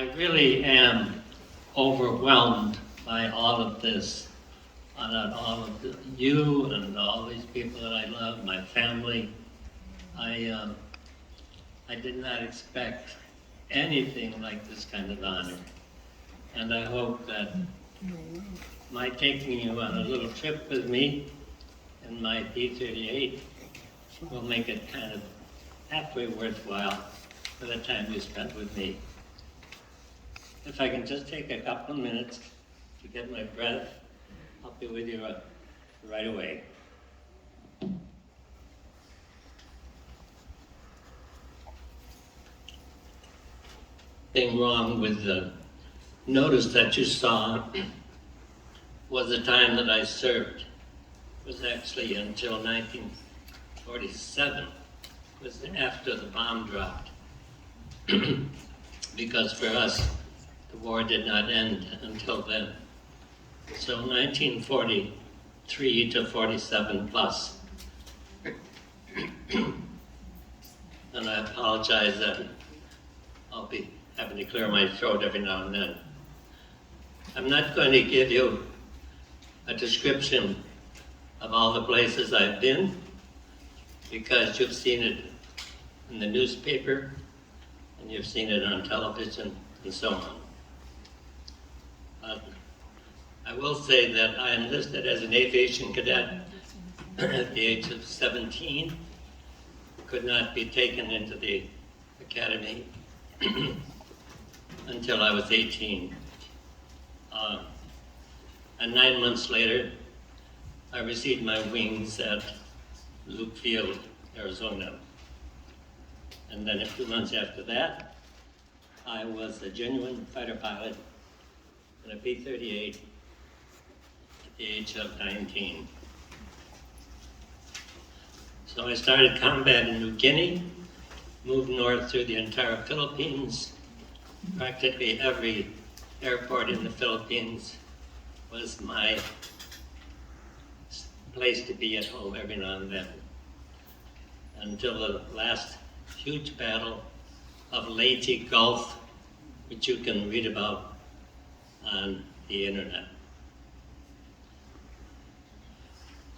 I really am overwhelmed by all of this, you and all these people that I love, my family. I, I did not expect anything like this kind of honor. And I hope that my taking you on a little trip with me in my P-38 will make it kind of halfway worthwhile for the time you spent with me. If I can just take a couple of minutes to get my breath, I'll be with you right away. Thing wrong with the notice that you saw was the time that I served. It was actually until 1947. It was after the bomb dropped. Because for us, the war did not end until then. So 1943 to 47 plus. And I apologize that I'll be having to clear my throat every now and then. I'm not going to give you a description of all the places I've been, because you've seen it in the newspaper and you've seen it on television and so on. I will say that I enlisted as an aviation cadet at the age of 17. Could not be taken into the academy until I was 18. And 9 months later, I received my wings at Luke Field, Arizona. And then a few months after that, I was a genuine fighter pilot in a P-38 at the age of 19. So I started combat in New Guinea, moved north through the entire Philippines. Practically every airport in the Philippines was my place to be at home every now and then, until the last huge battle of Leyte Gulf, which you can read about on the internet.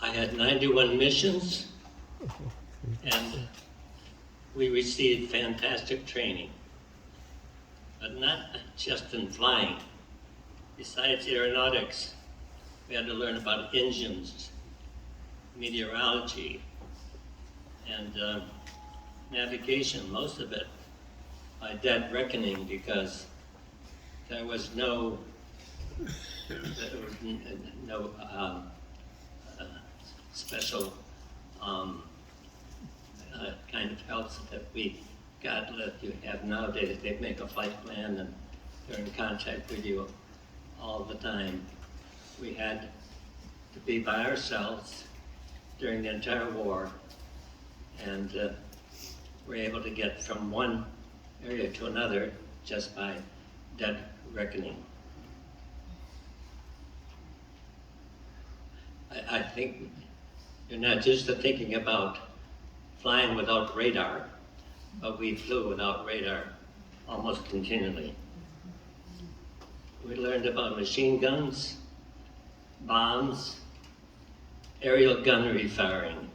I had 91 missions, and we received fantastic training, but not just in flying. Besides aeronautics, we had to learn about engines, meteorology, and navigation, most of it by dead reckoning, because there was no special kind of help that we got that you have nowadays. They make a flight plan and they're in contact with you all the time. We had to be by ourselves during the entire war, and we're able to get from one area to another just by dead reckoning. I think you're not used to thinking about flying without radar, but we flew without radar almost continually. We learned about machine guns, bombs, aerial gunnery firing.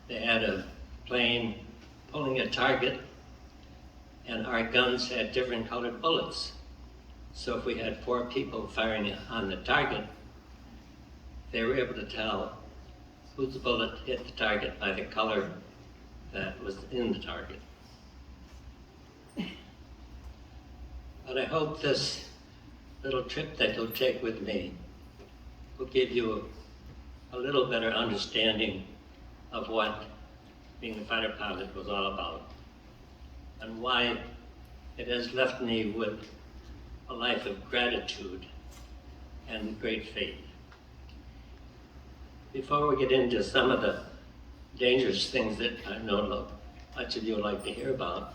They had a plane pulling a target, and our guns had different colored bullets. So if we had 4 people firing on the target, they were able to tell whose bullet hit the target by the color that was in the target. But I hope this little trip that you'll take with me will give you a little better understanding of what being a fighter pilot was all about, and why it has left me with a life of gratitude and great faith. Before we get into some of the dangerous things that I know much of you like to hear about,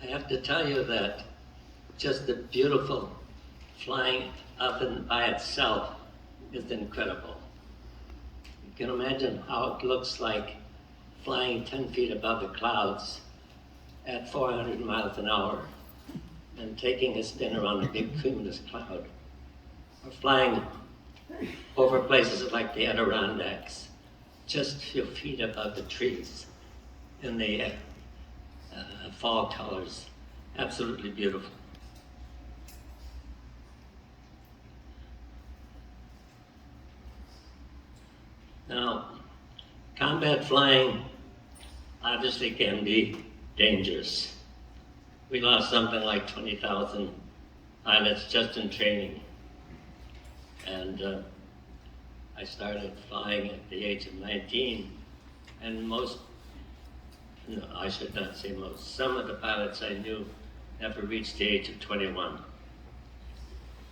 I have to tell you that just the beautiful flying up and by itself is incredible. You can imagine how it looks like flying 10 feet above the clouds at 400 miles an hour and taking a spin around a big cumulus cloud, or flying over places like the Adirondacks, just a few feet above the trees in the fall colors. Absolutely beautiful. Now, combat flying obviously can be dangerous. We lost something like 20,000 pilots just in training. And I started flying at the age of 19, and most, no, I should not say most, some of the pilots I knew never reached the age of 21.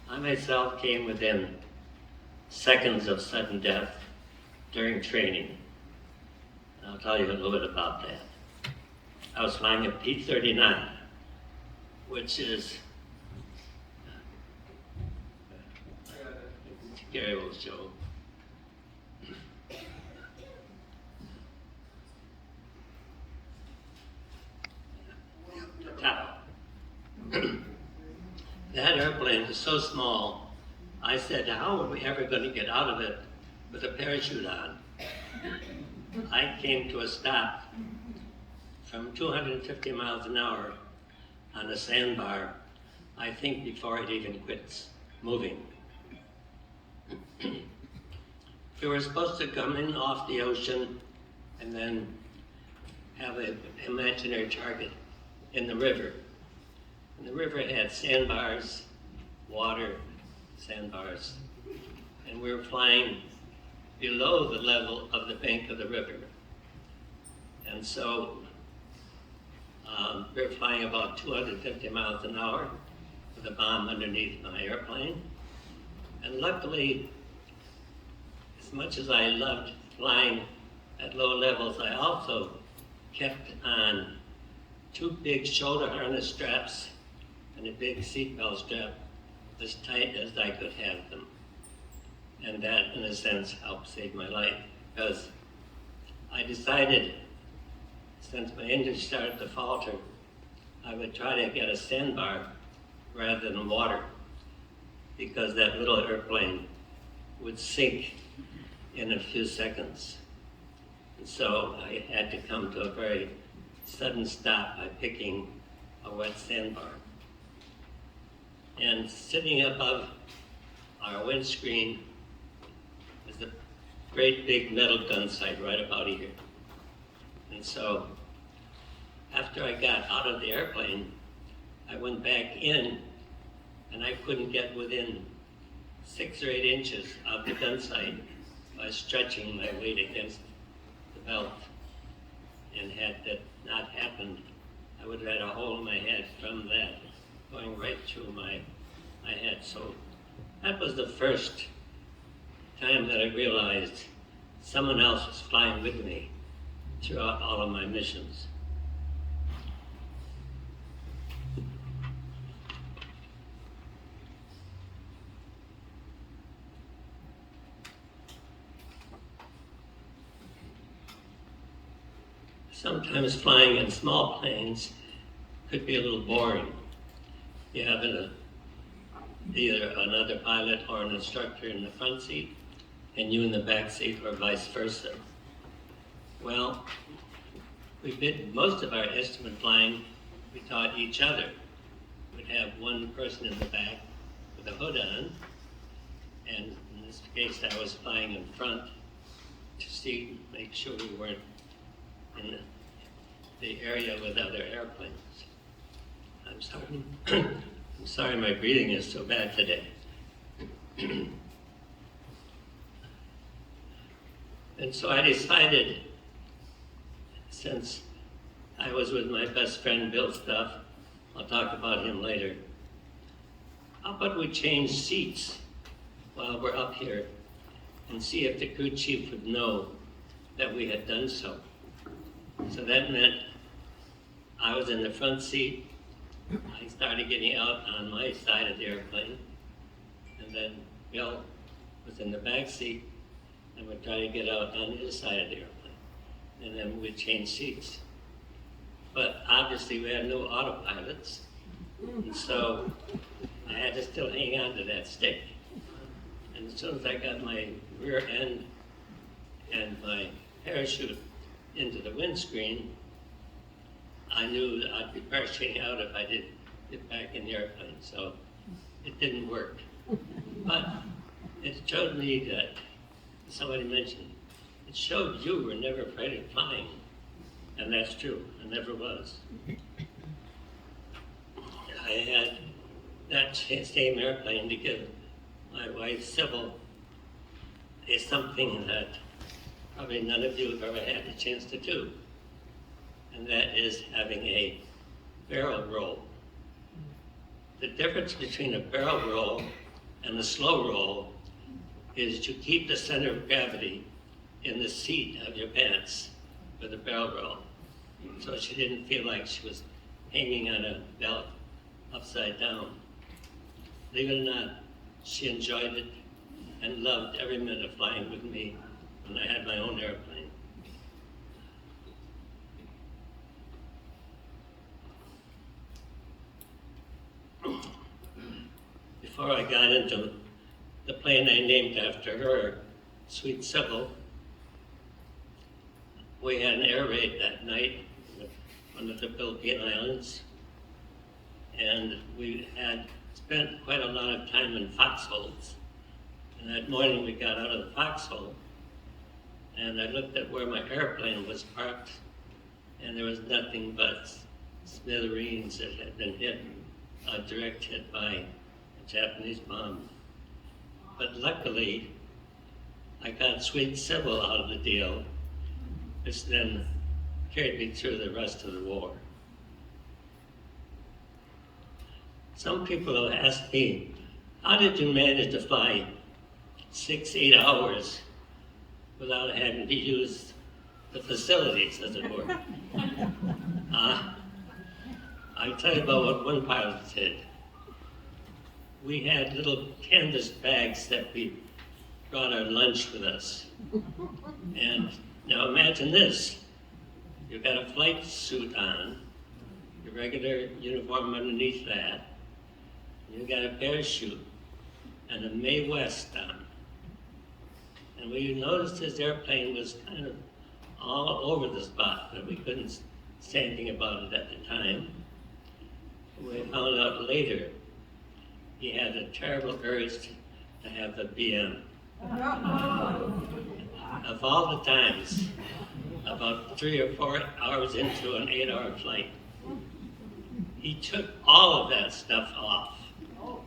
I myself came within seconds of sudden death during training. And I'll tell you a little bit about that. I was flying a P-39, which is Gary will show. The top. That airplane is so small, I said, how are we ever going to get out of it with a parachute on? I came to a stop from 250 miles an hour on a sandbar, I think before it even quits moving. We were supposed to come in off the ocean and then have an imaginary target in the river. And the river had sandbars, water, sandbars, and we were flying below the level of the bank of the river. And so we were flying about 250 miles an hour with a bomb underneath my airplane. And luckily, as much as I loved flying at low levels, I also kept on 2 big shoulder harness straps and a big seatbelt strap as tight as I could have them. And that, in a sense, helped save my life, because I decided, since my engine started to falter, I would try to get a sandbar rather than water, because that little airplane would sink in a few seconds. And so I had to come to a very sudden stop by picking a wet sandbar. And sitting above our windscreen is a great big metal gun sight right about here. And so after I got out of the airplane, I went back in, and I couldn't get within 6 or 8 inches of the gun sight by stretching my weight against the belt. And had that not happened, I would have had a hole in my head from that going right through my head. So that was the first time that I realized someone else was flying with me throughout all of my missions. Sometimes flying in small planes could be a little boring. You have either another pilot or an instructor in the front seat, and you in the back seat, or vice versa. Well, we did most of our instrument flying, we taught each other. We'd have one person in the back with a hood on, and in this case I was flying in front to make sure we weren't in the area with other airplanes. I'm sorry. I'm sorry my breathing is so bad today. And so I decided, since I was with my best friend Bill Stuff, I'll talk about him later, how about we change seats while we're up here and see if the crew chief would know that we had done so. So that meant I was in the front seat. I started getting out on my side of the airplane, and then Bill was in the back seat and would try to get out on his side of the airplane, and then we'd change seats. But obviously we had no autopilots, And so I had to still hang on to that stick. And as soon as I got my rear end and my parachute into the windscreen, I knew that I'd be parachuting out if I didn't get back in the airplane. So it didn't work. But it showed me that, somebody mentioned, it showed you were never afraid of flying. And that's true, I never was. I had that same airplane to give my wife Sybil is something that probably none of you have ever had the chance to do. And that is having a barrel roll. The difference between a barrel roll and a slow roll is to keep the center of gravity in the seat of your pants with a barrel roll. So she didn't feel like she was hanging on a belt upside down. Believe it or not, she enjoyed it and loved every minute of flying with me when I had my own airplane. Before I got into the plane I named after her, Sweet Sybil, we had an air raid that night with one of the Philippine Islands, and we had spent quite a lot of time in foxholes. And that morning we got out of the foxhole, and I looked at where my airplane was parked, and there was nothing but smithereens that had been hit, a direct hit by a Japanese bomb. But luckily, I got Sweet Sybil out of the deal, which then carried me through the rest of the war. Some people have asked me, how did you manage to fly 6-8 hours without having to use the facilities, as it were? I'll tell you about what one pilot did. We had little canvas bags that we brought our lunch with us. And now imagine this. You've got a flight suit on, your regular uniform underneath that, you've got a parachute and a Mae West on. And we noticed his airplane was kind of all over the spot, but we couldn't say anything about it at the time. We found out later he had a terrible urge to have a BM. Of all the times, about 3 or 4 hours into an 8-hour flight, he took all of that stuff off,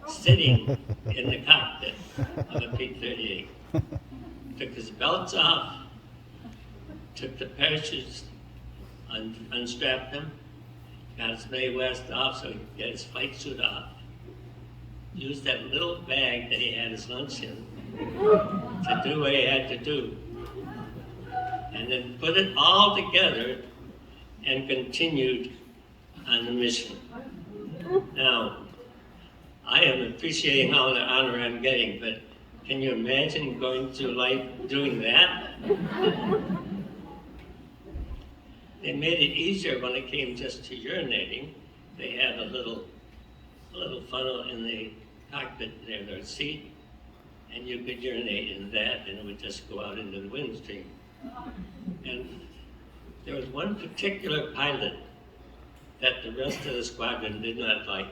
sitting in the cockpit of a P-38. Took his belts off, took the parachutes, unstrapped them, got his Mae West off so he could get his flight suit off, used that little bag that he had his lunch in to do what he had to do, and then put it all together and continued on the mission. Now, I am appreciating all the honor I'm getting, but can you imagine going through life doing that? They made it easier when it came just to urinating. They had a little funnel in the cockpit near their seat, and you could urinate in that, and it would just go out into the wind stream. And there was one particular pilot that the rest of the squadron did not like.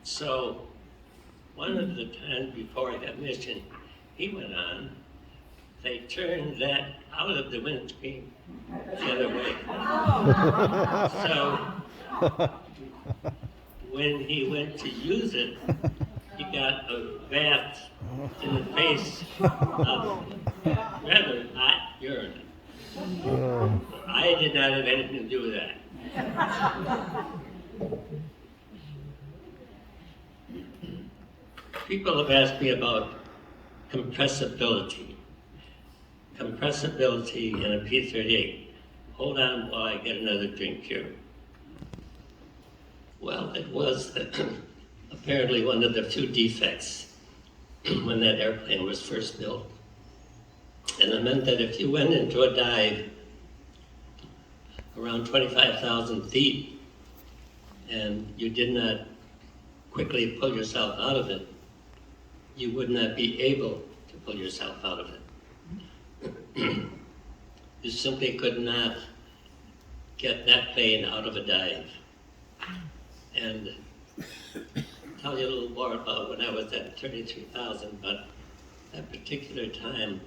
So one of the times before that mission he went on, they turned that out of the windscreen the other way. So when he went to use it, he got a bath in the face of rather hot urine. I did not have anything to do with that. People have asked me about compressibility. Compressibility in a P-38. Hold on while I get another drink here. Well, it was apparently one of the 2 defects when that airplane was first built. And it meant that if you went into a dive around 25,000 feet and you did not quickly pull yourself out of it, you would not be able to pull yourself out of it. You simply could not get that plane out of a dive. And I'll tell you a little more about when I was at 33,000, but that particular time,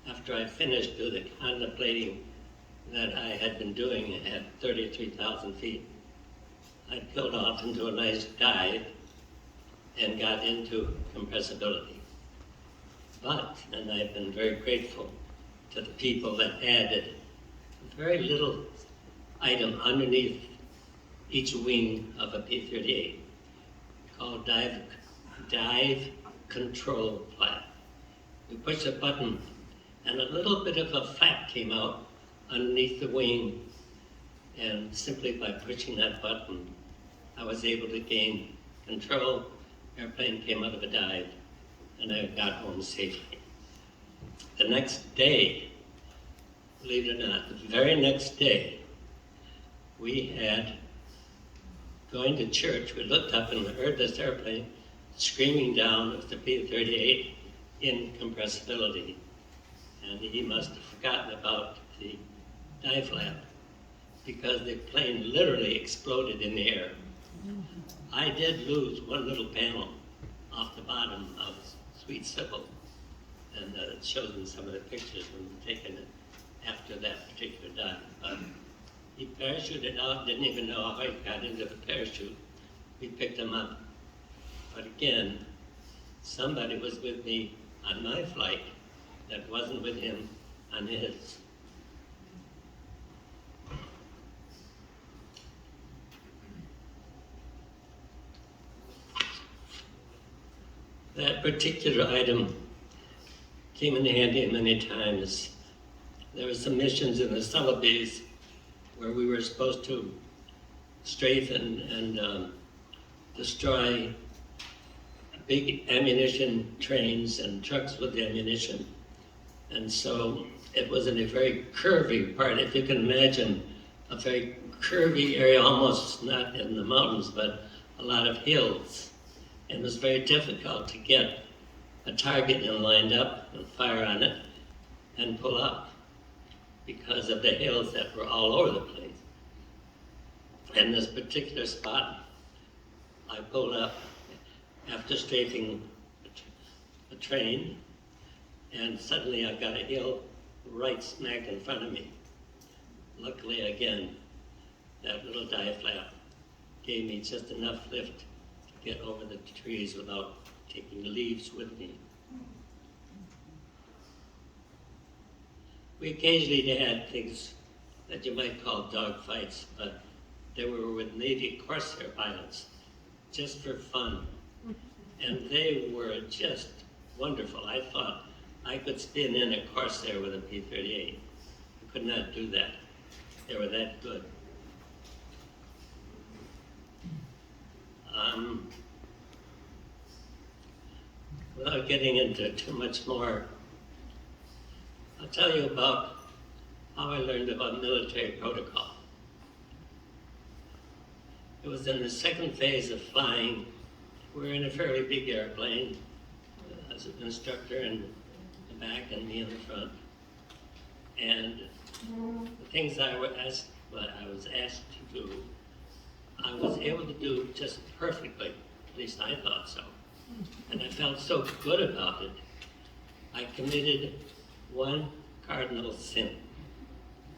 after I finished doing the contemplating that I had been doing at 33,000 feet, I peeled off into a nice dive and got into compressibility. But, and I've been very grateful to the people that added a very little item underneath each wing of a P-38 called dive control flap. You push a button and a little bit of a flap came out underneath the wing, and simply by pushing that button I was able to gain control. Airplane came out of a dive and I got home safely. The next day, believe it or not, the very next day, we had, going to church, we looked up and heard this airplane screaming down with the P-38 in compressibility. And he must have forgotten about the dive flap because the plane literally exploded in the air. I did lose one little panel off the bottom of Sweet Sybil, and it shows in some of the pictures when we taken it after that particular dive. But he parachuted out, didn't even know how he got into the parachute. We picked him up. But again, somebody was with me on my flight that wasn't with him on his. That particular item came in handy many times. There were some missions in the Celebes where we were supposed to strafing and destroy big ammunition trains and trucks with ammunition. And so it was in a very curvy part, if you can imagine, a very curvy area, almost not in the mountains, but a lot of hills. And it was very difficult to get a target and lined up and fire on it and pull up because of the hills that were all over the place. And this particular spot, I pulled up after strafing a train, and suddenly I got a hill right smack in front of me. Luckily, again, that little dive flap gave me just enough lift to get over the trees without taking the leaves with me. We occasionally had things that you might call dogfights, but they were with Navy Corsair pilots, just for fun. And they were just wonderful. I thought I could spin in a Corsair with a P-38. I could not do that. They were that good. Without getting into too much more, I'll tell you about how I learned about military protocol. It was in the second phase of flying. We were in a fairly big airplane, as an instructor in the back and me in the front. And the things I was asked to do, I was able to do just perfectly. At least I thought so. And I felt so good about it. I committed one cardinal sin.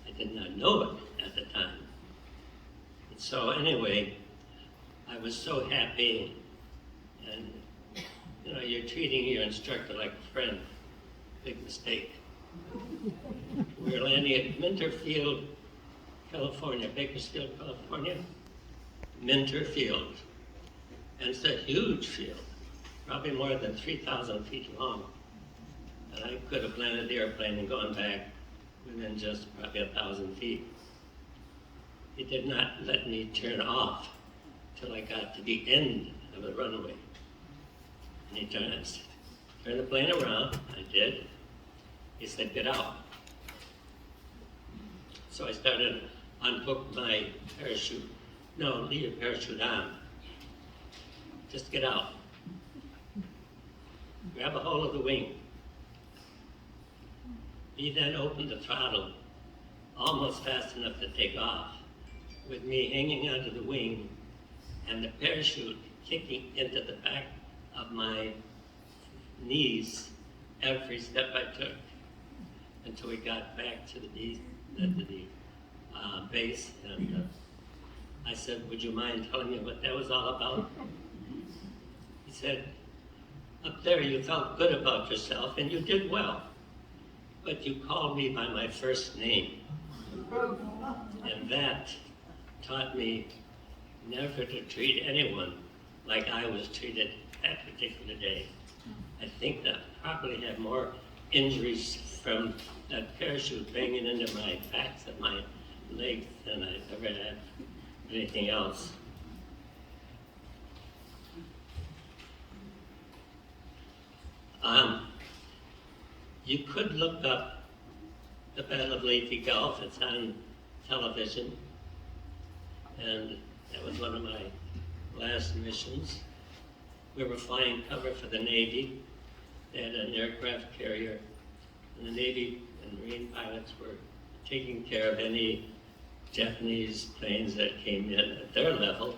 I did not know it at the time. And so anyway, I was so happy, and you know, you're treating your instructor like a friend. Big mistake. We were landing at Minter Field, California, Bakersfield, California. Minter Field. And it's a huge field, probably more than 3,000 feet long. And I could have landed the airplane and gone back within just probably 1,000 feet. He did not let me turn off till I got to the end of the runway. And he turned the plane around. I did. He said, "Get out." So I started unhook my parachute. No, leave your parachute on. Just get out. Grab a hold of the wing. He then opened the throttle almost fast enough to take off, with me hanging onto the wing and the parachute kicking into the back of my knees every step I took until we got back to the base. And I said, would you mind telling me what that was all about? He said, up there you felt good about yourself and you did well, but you called me by my first name. And that taught me never to treat anyone like I was treated that particular day. I think that I probably had more injuries from that parachute banging into my backs and my legs than I ever had anything else. You could look up the Battle of Leyte Gulf. It's on television, and that was one of my last missions. We were flying cover for the Navy. They had an aircraft carrier, and the Navy and Marine pilots were taking care of any Japanese planes that came in at their level,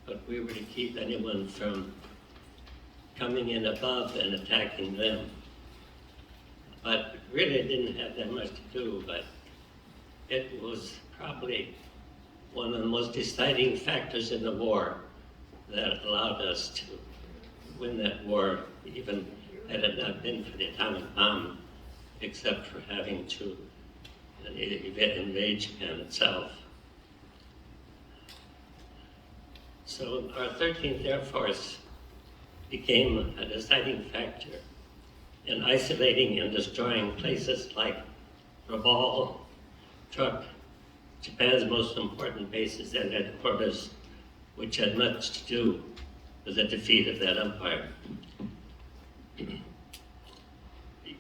but we were to keep anyone from coming in above and attacking them. But really it didn't have that much to do, but it was probably one of the most deciding factors in the war that allowed us to win that war, even had it not been for the atomic bomb, except for having to invade Japan itself. So our 13th Air Force became a deciding factor in isolating and destroying places like Rabaul, Truk, Japan's most important bases and headquarters, which had much to do with the defeat of that empire.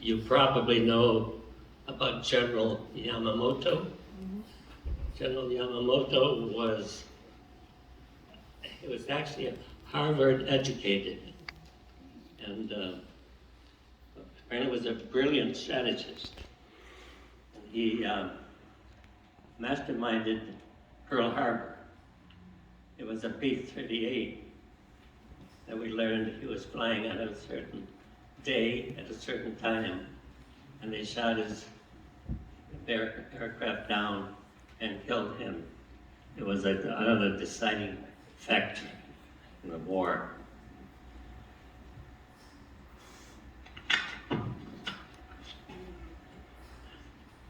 You probably know about General Yamamoto. General Yamamoto was actually Harvard educated, and apparently was a brilliant strategist. And he masterminded Pearl Harbor. It was a P-38 that we learned he was flying on a certain day at a certain time, and they shot his aircraft down and killed him. It was another deciding factor in the war.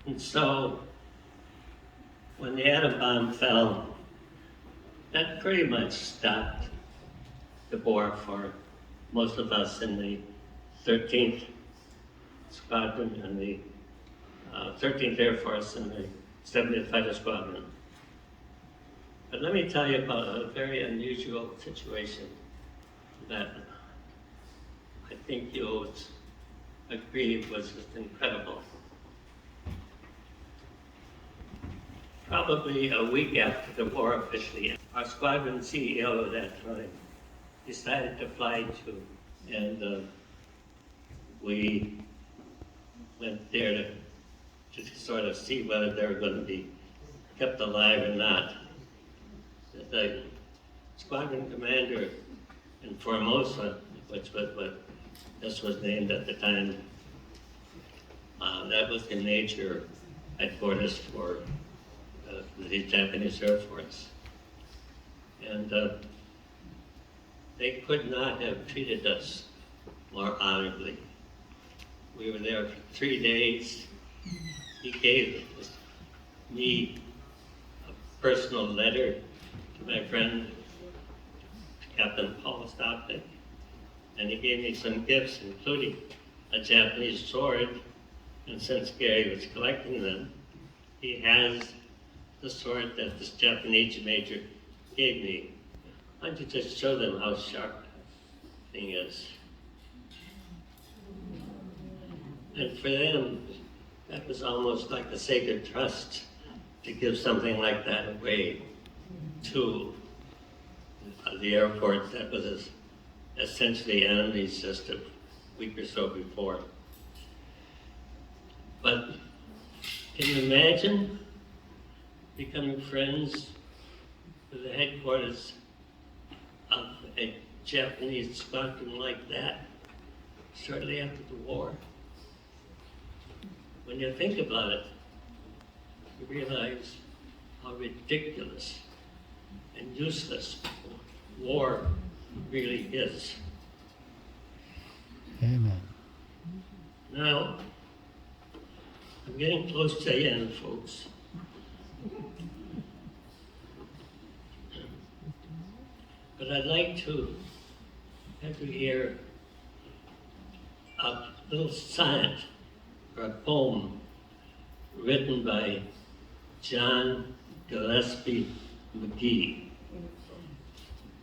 And so, when the atom bomb fell, that pretty much stopped the war for most of us in the 13th Squadron and the 13th Air Force and the 70th Fighter Squadron. But let me tell you about a very unusual situation that I think you'll agree was just incredible. Probably a week after the war officially ended, our squadron CEO at that time decided to fly to, and we went there to sort of see whether they were going to be kept alive or not. The squadron commander in Formosa, which was what this was named at the time, that was the major headquarters for the Japanese Air Force. And they could not have treated us more honorably. We were there for 3 days. He gave me a personal letter to my friend, Captain Paul Stobnicke, and he gave me some gifts, including a Japanese sword, and since Gary was collecting them, he has the sword that this Japanese major gave me. Why don't you just show them how sharp that thing is? And for them, that was almost like a sacred trust to give something like that away to the airport that was essentially enemies just a week or so before. But can you imagine becoming friends with the headquarters of a Japanese squadron like that shortly after the war? When you think about it, you realize how ridiculous and useless war really is. Amen. Now, I'm getting close to the end, folks. But I'd like to have you hear a little sonnet or a poem written by John Gillespie McGee.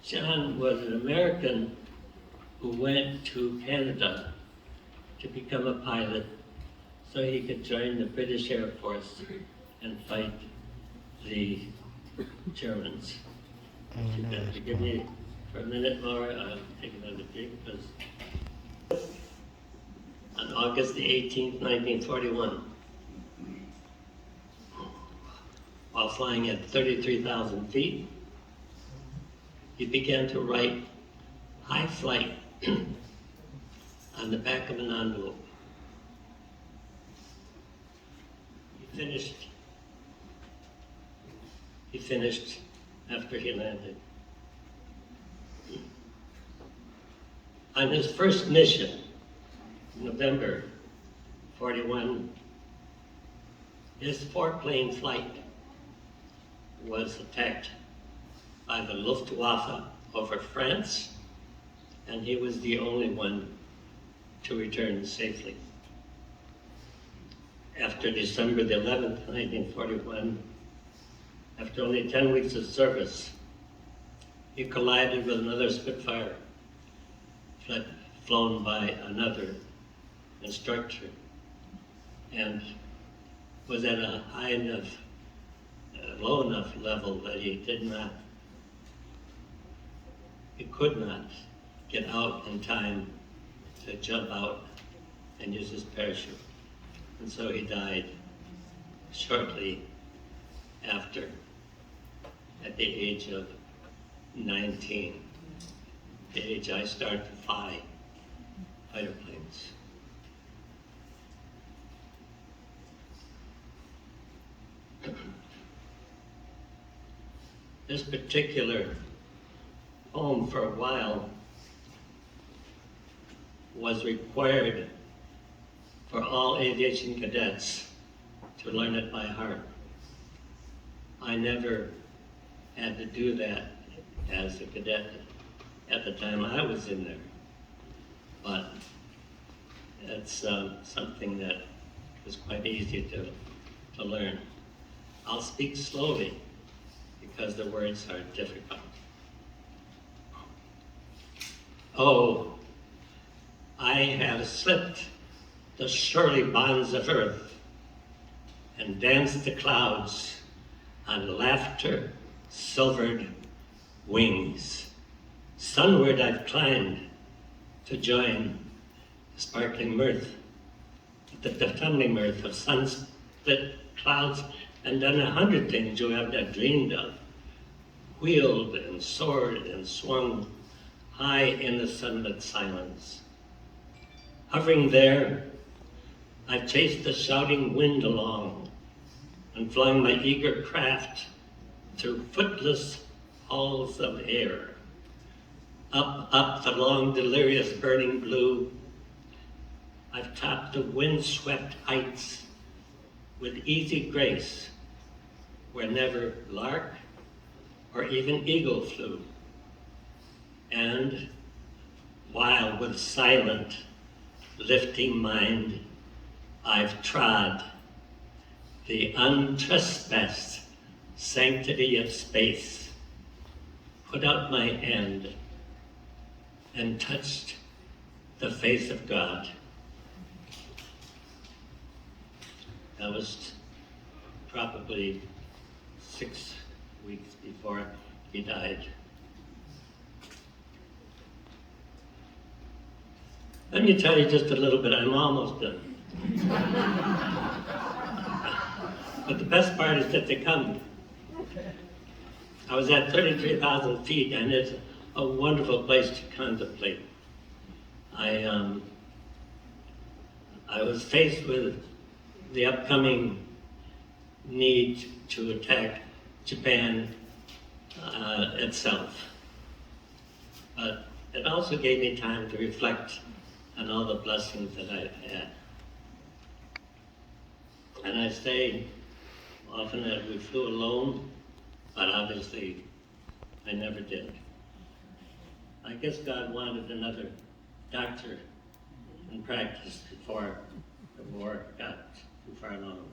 John was an American who went to Canada to become a pilot so he could join the British Air Force and fight the Germans. Oh, no, If you give me for a minute more, I'll take another drink, because on August the 18th, 1941, while flying at 33,000 feet, he began to write high flight on the back of an envelope. He finished after he landed. On his first mission, November 41, his 4-plane flight was attacked by the Luftwaffe over France, and he was the only one to return safely. After December the 11th, 1941, after only 10 weeks of service, he collided with another Spitfire flown by another instructor, and was at a low enough level that he could not get out in time to jump out and use his parachute. And so he died shortly after, at the age of 19, the age I started to fly fighter planes. This particular poem for a while was required for all aviation cadets to learn it by heart. I never had to do that as a cadet at the time I was in there, but it's something that is quite easy to learn. I'll speak slowly because the words are difficult. Oh, I have slipped the surely bonds of earth and danced the clouds on laughter silvered wings. Sunward I've climbed to join the sparkling mirth, the tumbling mirth of sun-split clouds, and done 100 things you have not dreamed of. Wheeled and soared and swung high in the sunlit silence. Hovering there, I've chased the shouting wind along and flung my eager craft through footless halls of air. Up the long, delirious, burning blue, I've topped the wind-swept heights with easy grace, where never lark or even eagle flew. And while with silent, lifting mind, I've trod the untrespassed sanctity of space, put out my hand and touched the face of God. That was probably 6 weeks before he died. Let me tell you just a little bit, I'm almost done. But the best part is that they come. I was at 33,000 feet, and it's a wonderful place to contemplate. I was faced with the upcoming need to attack Japan itself. But it also gave me time to reflect on all the blessings that I've had. And I say often that we flew alone, but obviously I never did. I guess God wanted another doctor in practice before the war got too far along.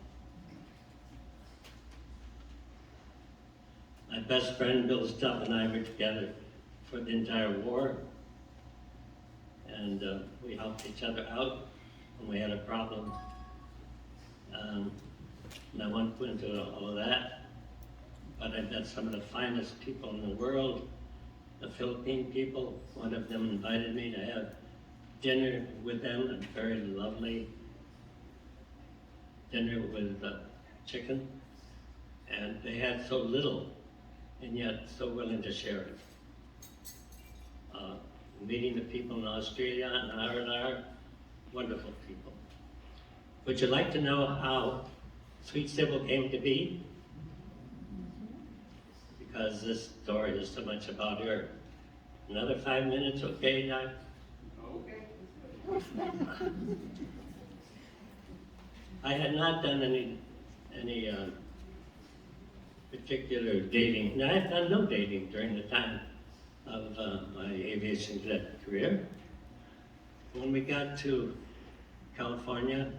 My best friend Bill Stubb and I were together for the entire war, and we helped each other out when we had a problem. And I won't go into all of that, but I've met some of the finest people in the world, the Philippine people. One of them invited me to have dinner with them, a very lovely dinner with chicken, and they had so little and yet so willing to share it. Meeting the people in Australia and R&R, wonderful people. Would you like to know how Sweet Sybil came to be? Because this story is so much about her. Another 5 minutes, okay, Doc? Okay. I had not done any particular dating. Now, I had done no dating during the time of my aviation cadet career. When we got to California,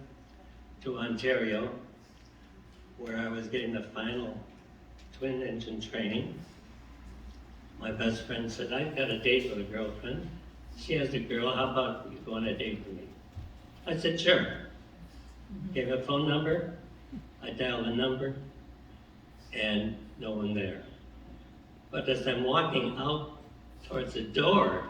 to Ontario, where I was getting the final twin engine training, my best friend said, I've got a date with a girlfriend. She has a girl, how about you go on a date with me? I said, sure. Gave a phone number, I dialed the number, and no one there. But as I'm walking out towards the door,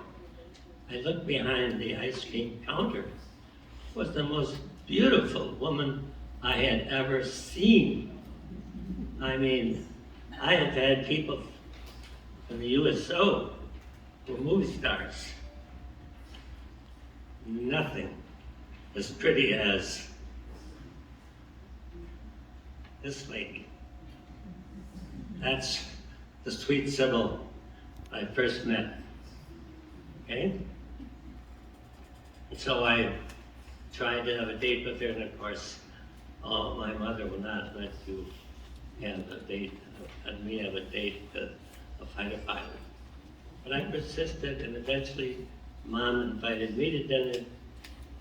I looked behind the ice cream counter. It was the most beautiful woman I had ever seen. I mean, I have had people from the USO who were movie stars. Nothing as pretty as this lady. That's the Sweet Sybil I first met. Okay? And so I tried to have a date with her, and of course, my mother will not let you have a date, let me have a date with a fighter pilot. But I persisted, and eventually Mom invited me to dinner,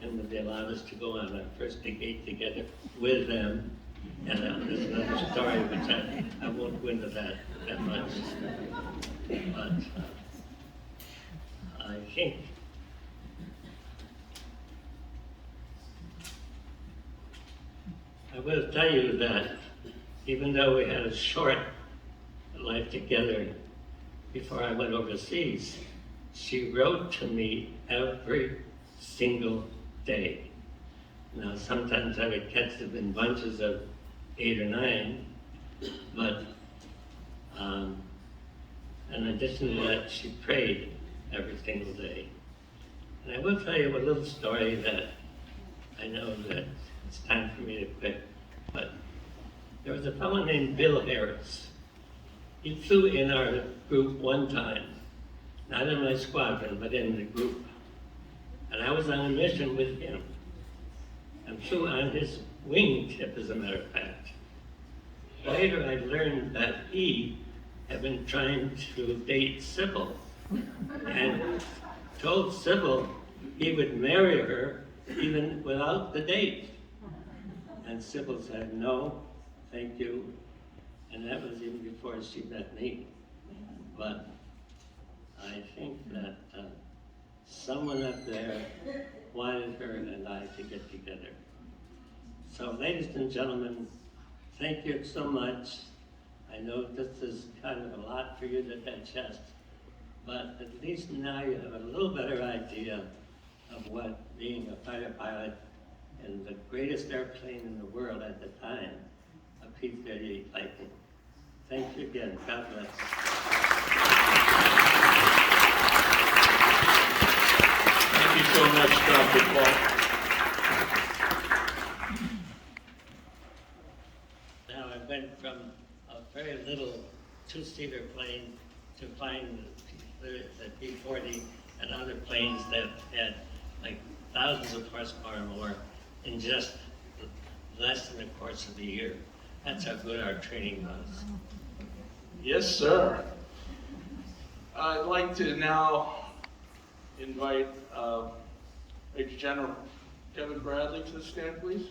and they allowed us to go on our first date together with them. And there's another story, which I won't go into that much. But I think I will tell you that even though we had a short life together before I went overseas, she wrote to me every single day. Now, sometimes I would catch them in bunches of 8 or 9, but in addition to that, she prayed every single day. And I will tell you a little story that I know that it's time for me to quit, but there was a fellow named Bill Harris. He flew in our group one time, not in my squadron, but in the group. And I was on a mission with him, and flew on his wingtip, as a matter of fact. Later, I learned that he had been trying to date Sybil, and told Sybil he would marry her even without the date. And Sybil said, no, thank you. And that was even before she met me. But I think that someone up there wanted her and I to get together. So ladies and gentlemen, thank you so much. I know this is kind of a lot for you to digest, but at least now you have a little better idea of what being a fighter pilot in the greatest airplane in the world at the time, a P-38 Lightning. Thank you again. God bless. Thank you so much, Dr. Paul. Now I went from a very little two-seater plane to flying the P-40 and other planes that had like thousands of horsepower more in just less than the course of the year. That's how good our training was. Yes, sir. I'd like to now invite Major General Kevin Bradley to the stand, please.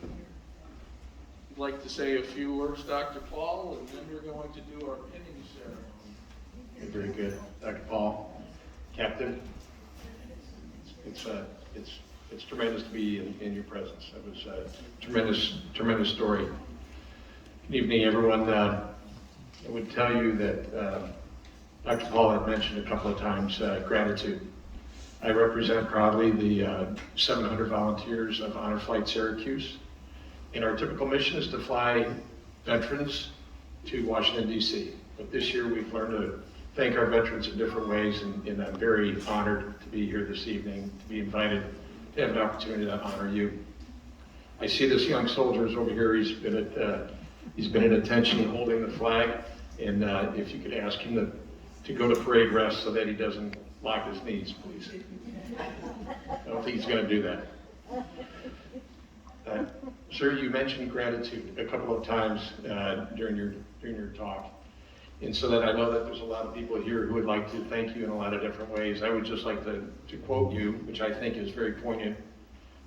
I'd like to say a few words, Dr. Paul, and then we're going to do our pinning ceremony. Very good, Dr. Paul, Captain. It's tremendous to be in your presence. That was a tremendous story. Good evening, everyone. I would tell you that Dr. Paul had mentioned a couple of times gratitude. I represent proudly the 700 volunteers of Honor Flight Syracuse, and our typical mission is to fly veterans to Washington, D.C. But this year we've learned to thank our veterans in different ways, and I'm very honored to be here this evening, to be invited to have an opportunity to honor you. I see this young soldier is over here. He's been at attention holding the flag, and if you could ask him to go to parade rest so that he doesn't lock his knees, please. I don't think he's going to do that. Sir, you mentioned gratitude a couple of times during your talk. And so that I know that there's a lot of people here who would like to thank you in a lot of different ways. I would just like to quote you, which I think is very poignant,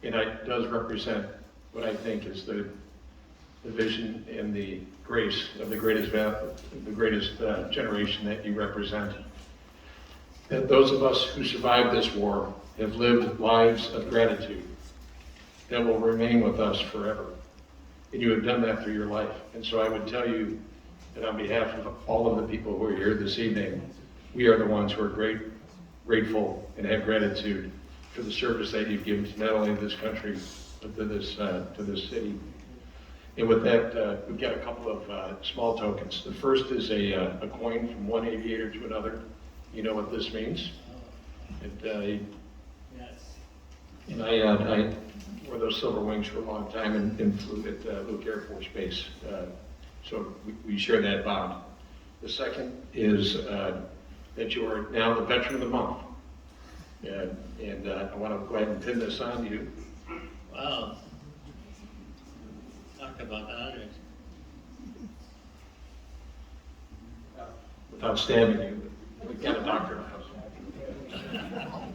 and it does represent what I think is the vision and the grace of the greatest generation that you represent. That those of us who survived this war have lived lives of gratitude that will remain with us forever. And you have done that through your life. And so I would tell you that on behalf of all of the people who are here this evening, we are the ones who are grateful and have gratitude for the service that you've given to not only this country, but to this city. And with that, we've got a couple of small tokens. The first is a coin from one aviator to another. You know what this means? Yes. And I wore those silver wings for a long time and flew at Luke Air Force Base. So we share that bond. The second is that you are now the Veteran of the Month. And I want to go ahead and pin this on you. Wow. Talk about honors. Without stabbing you, we've got a doctor in the house.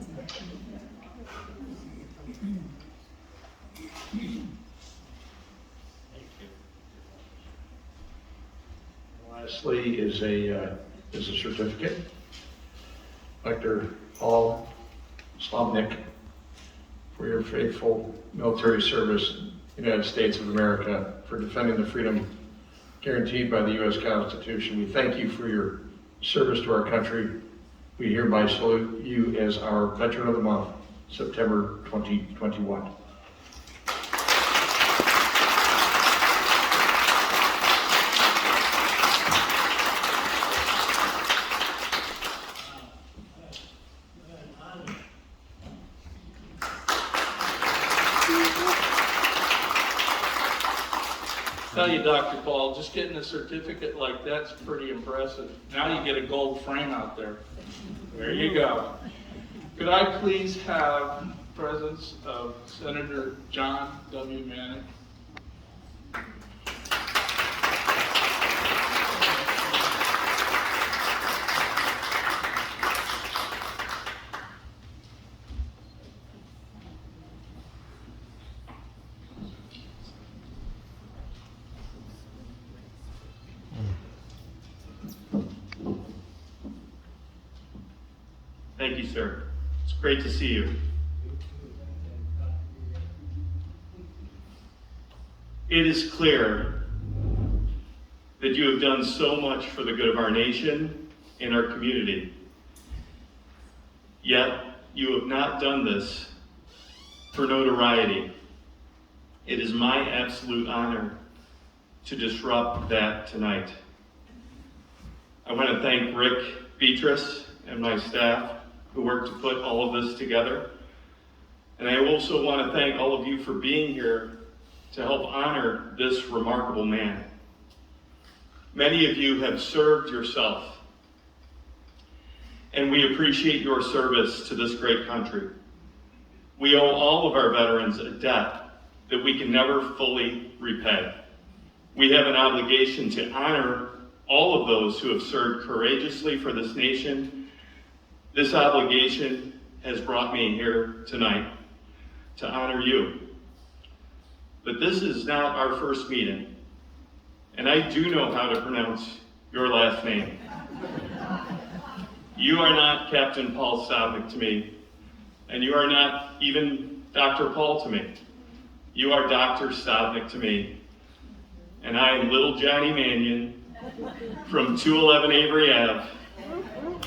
Lastly is a certificate. Dr. Paul Stobnicke, for your faithful military service in the United States of America, for defending the freedom guaranteed by the U.S. Constitution. We thank you for your service to our country. We hereby salute you as our Veteran of the Month, September 2021. Tell you, Dr. Paul, just getting a certificate like that's pretty impressive. Now you get a gold frame out there. There you go. Could I please have presence of Senator John W. Manning? Thank you, sir. It's great to see you. It is clear that you have done so much for the good of our nation and our community. Yet, you have not done this for notoriety. It is my absolute honor to disrupt that tonight. I want to thank Rick Beatrice and my staff who worked to put all of this together. And I also want to thank all of you for being here to help honor this remarkable man. Many of you have served yourself, and we appreciate your service to this great country. We owe all of our veterans a debt that we can never fully repay. We have an obligation to honor all of those who have served courageously for this nation. This obligation has brought me here tonight to honor you. But this is not our first meeting, and I do know how to pronounce your last name. You are not Captain Paul Stobnicke to me, and you are not even Dr. Paul to me. You are Dr. Stobnicke to me, and I am little Johnny Mannion from 211 Avery Ave,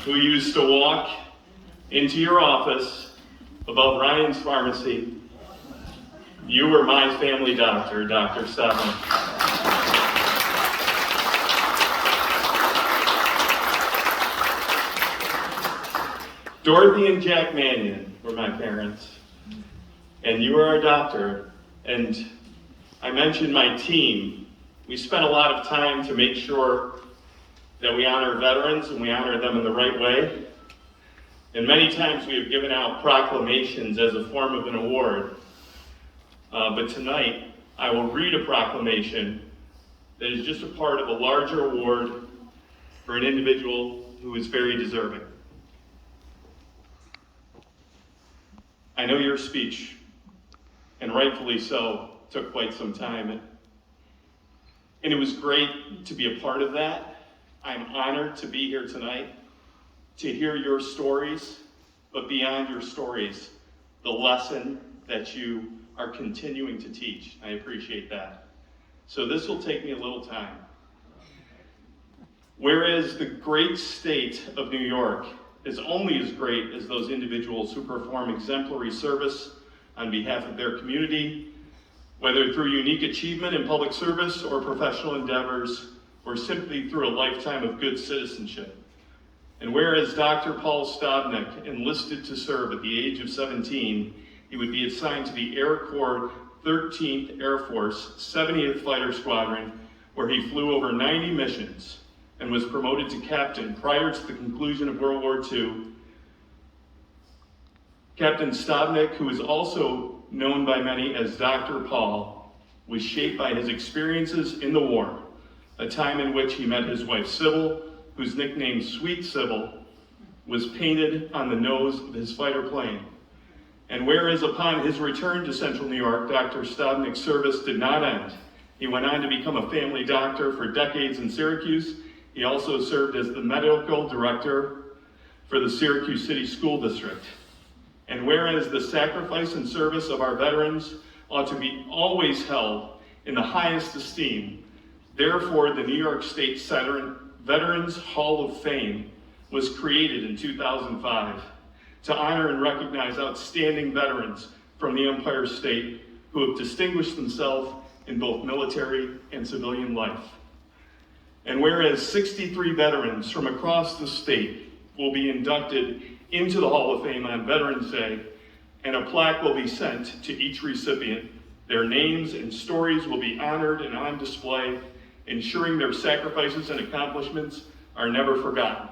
who used to walk into your office above Ryan's Pharmacy. You were my family doctor, Dr. Stobnicke. Dorothy and Jack Mannion were my parents, and you were our doctor. And I mentioned my team. We spent a lot of time to make sure that we honor veterans and we honor them in the right way. And many times we have given out proclamations as a form of an award. But tonight, I will read a proclamation that is just a part of a larger award for an individual who is very deserving. I know your speech, and rightfully so, took quite some time. And it was great to be a part of that. I'm honored to be here tonight to hear your stories, but beyond your stories, the lesson that you are continuing to teach. I appreciate that. So this will take me a little time. Whereas the great state of New York is only as great as those individuals who perform exemplary service on behalf of their community, whether through unique achievement in public service or professional endeavors, or simply through a lifetime of good citizenship. And whereas Dr. Paul Stobnicke enlisted to serve at the age of 17, he would be assigned to the Air Corps 13th Air Force 70th Fighter Squadron, where he flew over 90 missions and was promoted to captain prior to the conclusion of World War II. Captain Stobnicke, who is also known by many as Dr. Paul, was shaped by his experiences in the war, a time in which he met his wife Sybil, whose nickname Sweet Sybil was painted on the nose of his fighter plane. And whereas upon his return to Central New York, Dr. Stobnicke's service did not end. He went on to become a family doctor for decades in Syracuse. He also served as the medical director for the Syracuse City School District. And whereas the sacrifice and service of our veterans ought to be always held in the highest esteem, therefore the New York State Veterans Hall of Fame was created in 2005 to honor and recognize outstanding veterans from the Empire State who have distinguished themselves in both military and civilian life. And whereas 63 veterans from across the state will be inducted into the Hall of Fame on Veterans Day, and a plaque will be sent to each recipient, their names and stories will be honored and on display, ensuring their sacrifices and accomplishments are never forgotten.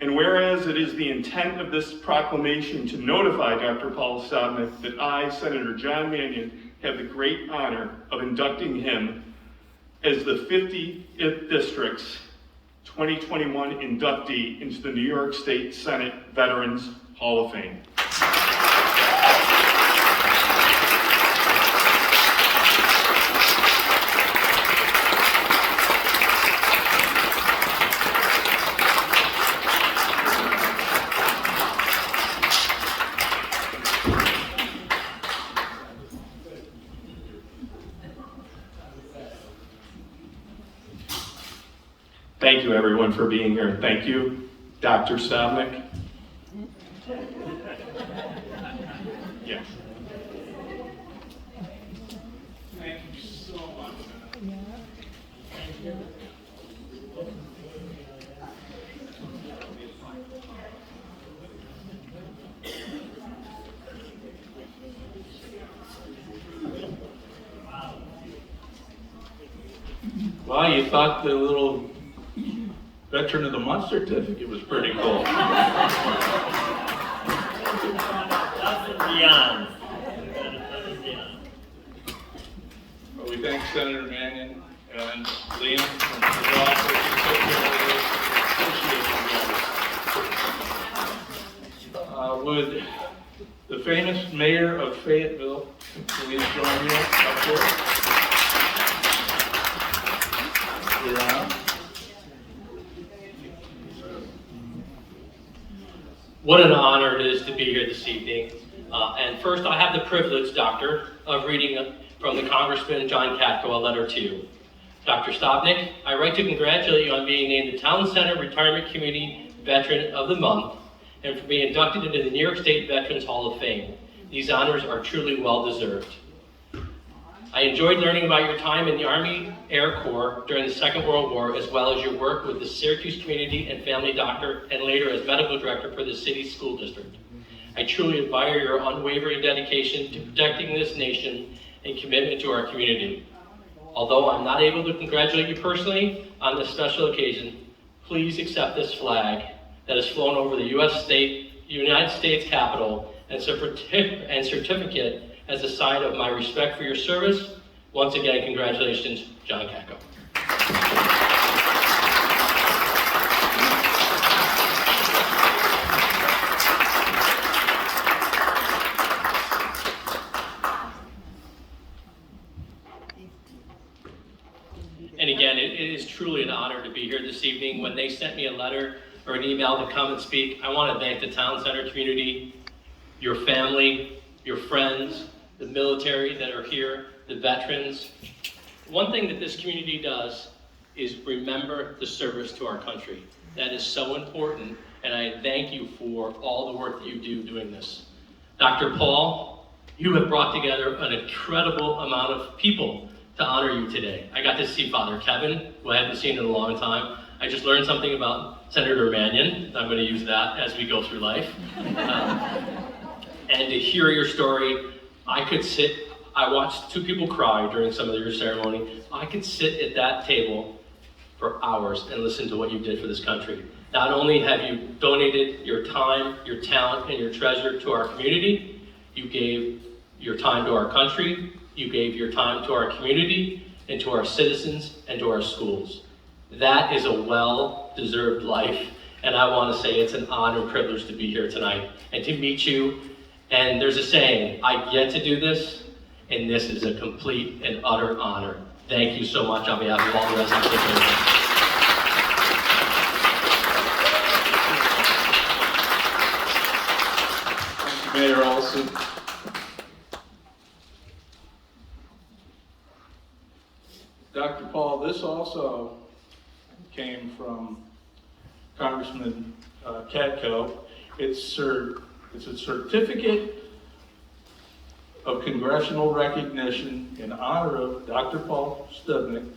And whereas it is the intent of this proclamation to notify Dr. Paul Stobnicke that I, Senator John Mannion, have the great honor of inducting him as the 50th District's 2021 inductee into the New York State Senate Veterans Hall of Fame. Thank you, everyone, for being here. Thank you, Dr. Stobnicke. Yes. Thank you so much. Wow, you thought the little Veteran of the Month certificate was pretty cool. Above and beyond. Well, we thank Senator Mannion and Liam from his office. Would the famous mayor of Fayetteville please join me up here? Yeah. What an honor it is to be here this evening. And first, I have the privilege, Doctor, of reading from the Congressman John Katko a letter to you. Dr. Stobnicke, I write to congratulate you on being named the Town Center Retirement Community Veteran of the Month and for being inducted into the New York State Veterans Hall of Fame. These honors are truly well-deserved. I enjoyed learning about your time in the Army Air Corps during the Second World War, as well as your work with the Syracuse Community and Family Doctor, and later as medical director for the city's school district. I truly admire your unwavering dedication to protecting this nation and commitment to our community. Although I'm not able to congratulate you personally on this special occasion, please accept this flag that has flown over the United States Capitol and certificate as a sign of my respect for your service. Once again, congratulations, John Katko. And again, it is truly an honor to be here this evening. When they sent me a letter or an email to come and speak, I want to thank the Town Center community, your family, your friends, the military that are here, the veterans. One thing that this community does is remember the service to our country. That is so important, and I thank you for all the work that you do doing this. Dr. Paul, you have brought together an incredible amount of people to honor you today. I got to see Father Kevin, who I haven't seen in a long time. I just learned something about Senator Mannion. I'm going to use that as we go through life. And to hear your story, I watched two people cry during some of your ceremony. I could sit at that table for hours and listen to what you did for this country. Not only have you donated your time, your talent, and your treasure to our community, you gave your time to our country, you gave your time to our community, and to our citizens, and to our schools. That is a well-deserved life, and I want to say it's an honor and privilege to be here tonight and to meet you. And there's a saying, I get to do this, and this is a complete and utter honor. Thank you so much on behalf of all the residents of Thank you, Mayor Olson. Dr. Paul, this also came from Congressman Katko. It's a certificate of congressional recognition in honor of Dr. Paul Stobnicke.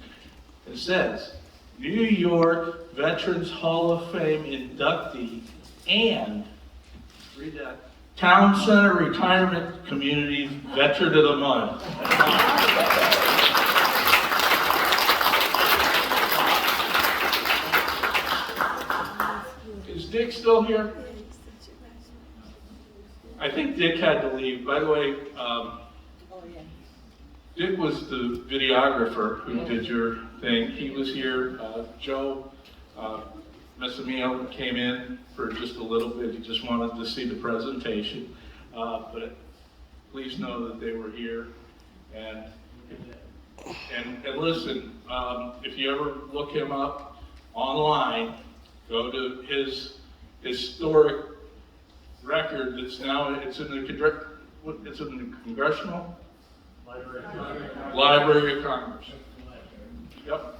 It says, New York Veterans Hall of Fame inductee and, read that, Town Center Retirement Community Veteran of the Month. Is Dick still here? I think Dick had to leave. By the way, Dick was the videographer who did your thing. He was here. Joe Messamio came in for just a little bit. He just wanted to see the presentation. But please know that they were here. And listen, if you ever look him up online, go to his historic record that's now, it's in the Congressional Library of Congress. Yep.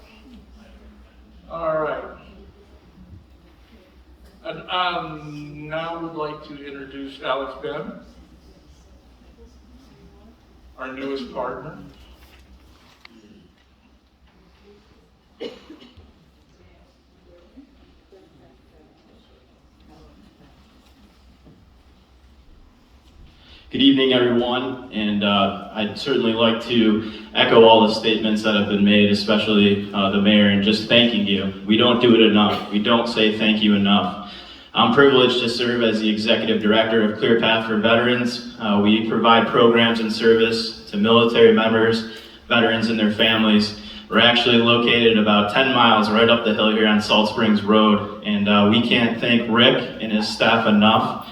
All right. And now would like to introduce Alex Ben, our newest partner. Good evening, everyone, and I'd certainly like to echo all the statements that have been made, especially the mayor, and just thanking you. We don't do it enough. We don't say thank you enough. I'm privileged to serve as the executive director of Clear Path for Veterans. We provide programs and service to military members, veterans, and their families. We're actually located about 10 miles right up the hill here on Salt Springs Road, and we can't thank Rick and his staff enough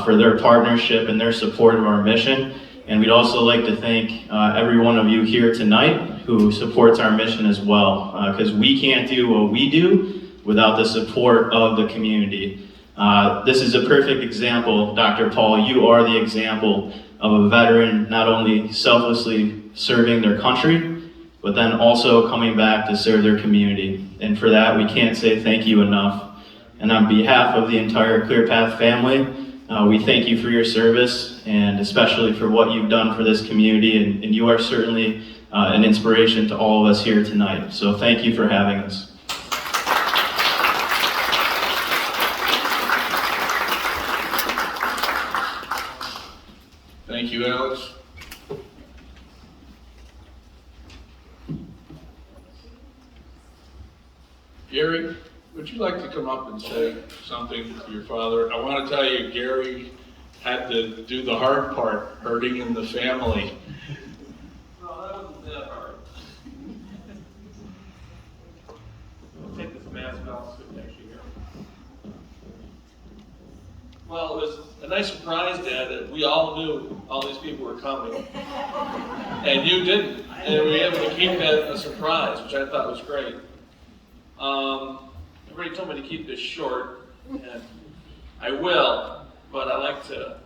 for their partnership and their support of our mission. And we'd also like to thank every one of you here tonight who supports our mission as well, because we can't do what we do without the support of the community. This is a perfect example, Dr. Paul. You are the example of a veteran not only selflessly serving their country, but then also coming back to serve their community. And for that, we can't say thank you enough. And on behalf of the entire Clear Path family, we thank you for your service, and especially for what you've done for this community, and you are certainly an inspiration to all of us here tonight. So thank you for having us. Thank you, Alex. Gary, would you like to come up and say something to your father? I want to tell you, Gary had to do the hard part, hurting in the family. No, that wasn't that hard. I'll take this mask off so next year. Well, it was a nice surprise, Dad, that we all knew all these people were coming. And you didn't. And we were able to keep that a surprise, which I thought was great. Everybody told me to keep this short, and I will, but I like to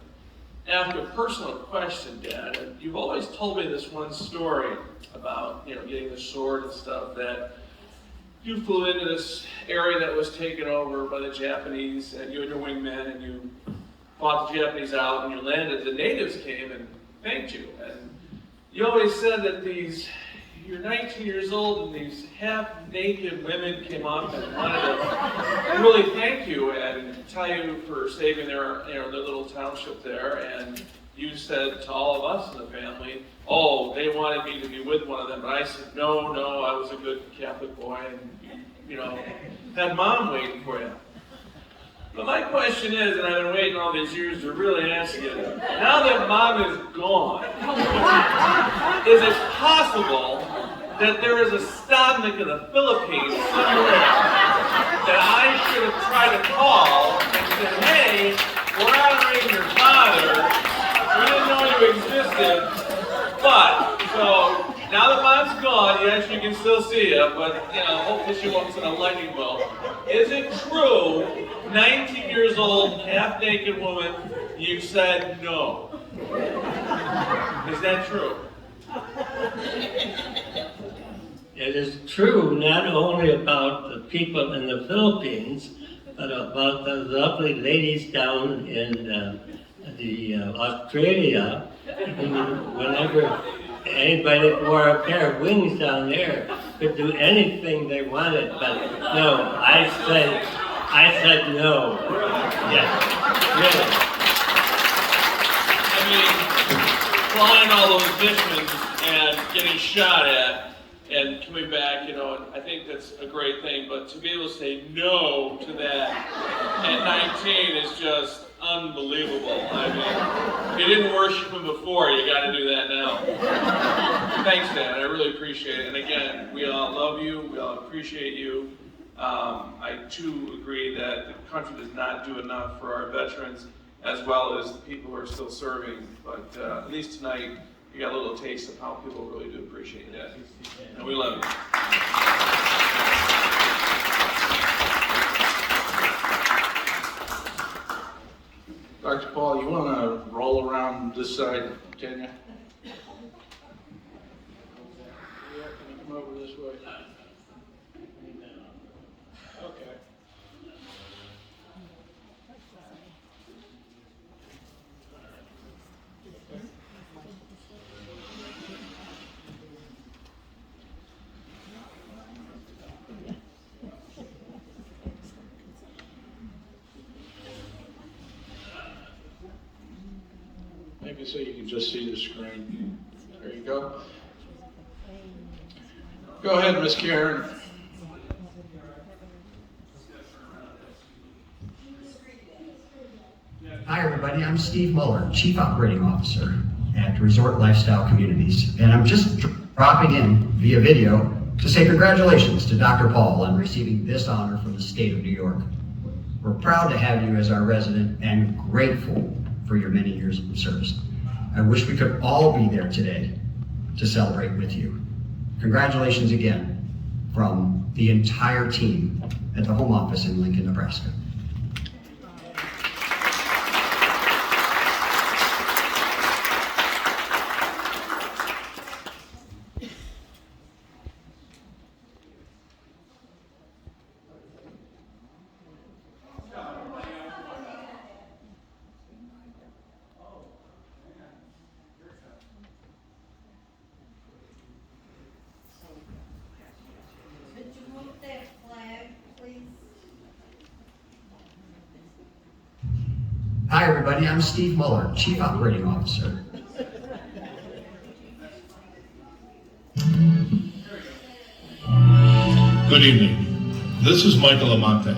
ask a personal question, Dad. And you've always told me this one story about, getting the sword and stuff, that you flew into this area that was taken over by the Japanese, and you and your wingmen, and you fought the Japanese out, and you landed. The natives came and thanked you, and you always said that you're 19 years old, and these half-naked women came up and wanted to really thank you and tell you for saving their little township there. And you said to all of us in the family, oh, they wanted me to be with one of them. But I said, no, I was a good Catholic boy, and, had Mom waiting for you. But my question is, and I've been waiting all these years to really ask you, now that Mom is gone, is it possible that there is a Stobnicke in the Philippines somewhere that I should have tried to call and said, hey, we're honoring your father, we didn't know you existed, but, so, now that Mom's gone, yes, you can still see you, but, hopefully she won't send a lightning bolt. Is it true, 19 years old, half-naked woman, you said no? Is that true? It is true not only about the people in the Philippines, but about the lovely ladies down in Australia. Whenever anybody that wore a pair of wings down there could do anything they wanted, but no, I said no. Yes, really. I mean, flying all those missions and getting shot at and coming back, and I think that's a great thing, but to be able to say no to that at 19 is just unbelievable. I mean, if you didn't worship him before, you got to do that now. Thanks, Dad. I really appreciate it. And again, we all love you. We all appreciate you. I too agree that the country does not do enough for our veterans, as well as the people who are still serving. But at least tonight, you got a little taste of how people really do appreciate that. And we love you. Dr. Paul, you want to roll around this side, can you? Yeah, can you come over this way? Maybe so you can just see the screen. There you go. Go ahead, Miss Karen. Hi, everybody. I'm Steve Muller, Chief Operating Officer at Resort Lifestyle Communities, and I'm just dropping in via video to say congratulations to Dr. Paul on receiving this honor from the state of New York. We're proud to have you as our resident and grateful for your many years of service. I wish we could all be there today to celebrate with you. Congratulations again from the entire team at the home office in Lincoln, Nebraska. Could you move that flag, please? Hi, everybody. I'm Steve Muller, Chief Operating Officer. Good evening. This is Michael Amante,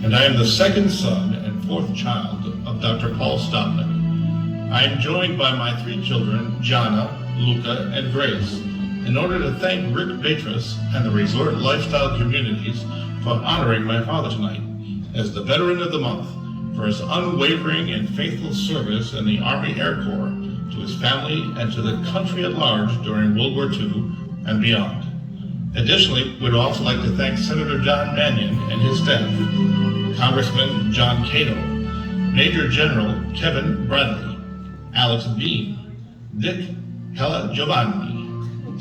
and I am the second son and fourth child of Dr. Paul Stobnicke. I am joined by my three children, Jana, Luca, and Grace, in order to thank Rick Beatrice and the Resort Lifestyle Communities for honoring my father tonight as the Veteran of the Month for his unwavering and faithful service in the Army Air Corps to his family and to the country at large during World War II and beyond. Additionally, we'd also like to thank Senator John Mannion and his staff, Congressman John Cato, Major General Kevin Bradley, Alex Bean, Dick Hella Giovanni,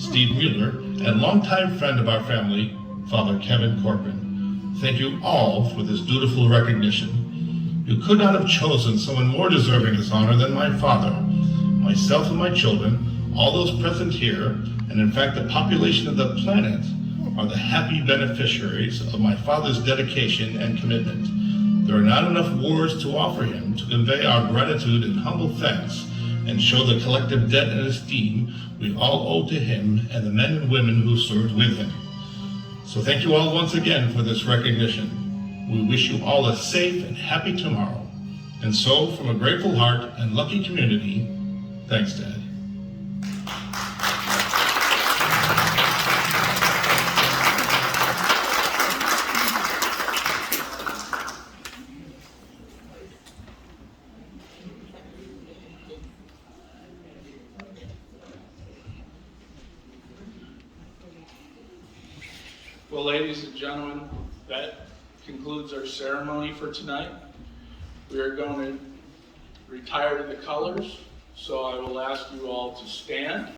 Steve Mueller, and longtime friend of our family, Father Kevin Corcoran. Thank you all for this dutiful recognition. You could not have chosen someone more deserving this honor than my father. Myself and my children, all those present here, and in fact the population of the planet, are the happy beneficiaries of my father's dedication and commitment. There are not enough words to offer him to convey our gratitude and humble thanks and show the collective debt and esteem we all owe to him and the men and women who served with him. So thank you all once again for this recognition. We wish you all a safe and happy tomorrow. And so, from a grateful heart and lucky community, thanks, Dad. Well, ladies and gentlemen, that concludes our ceremony for tonight. We are going to retire to the colors, so I will ask you all to stand.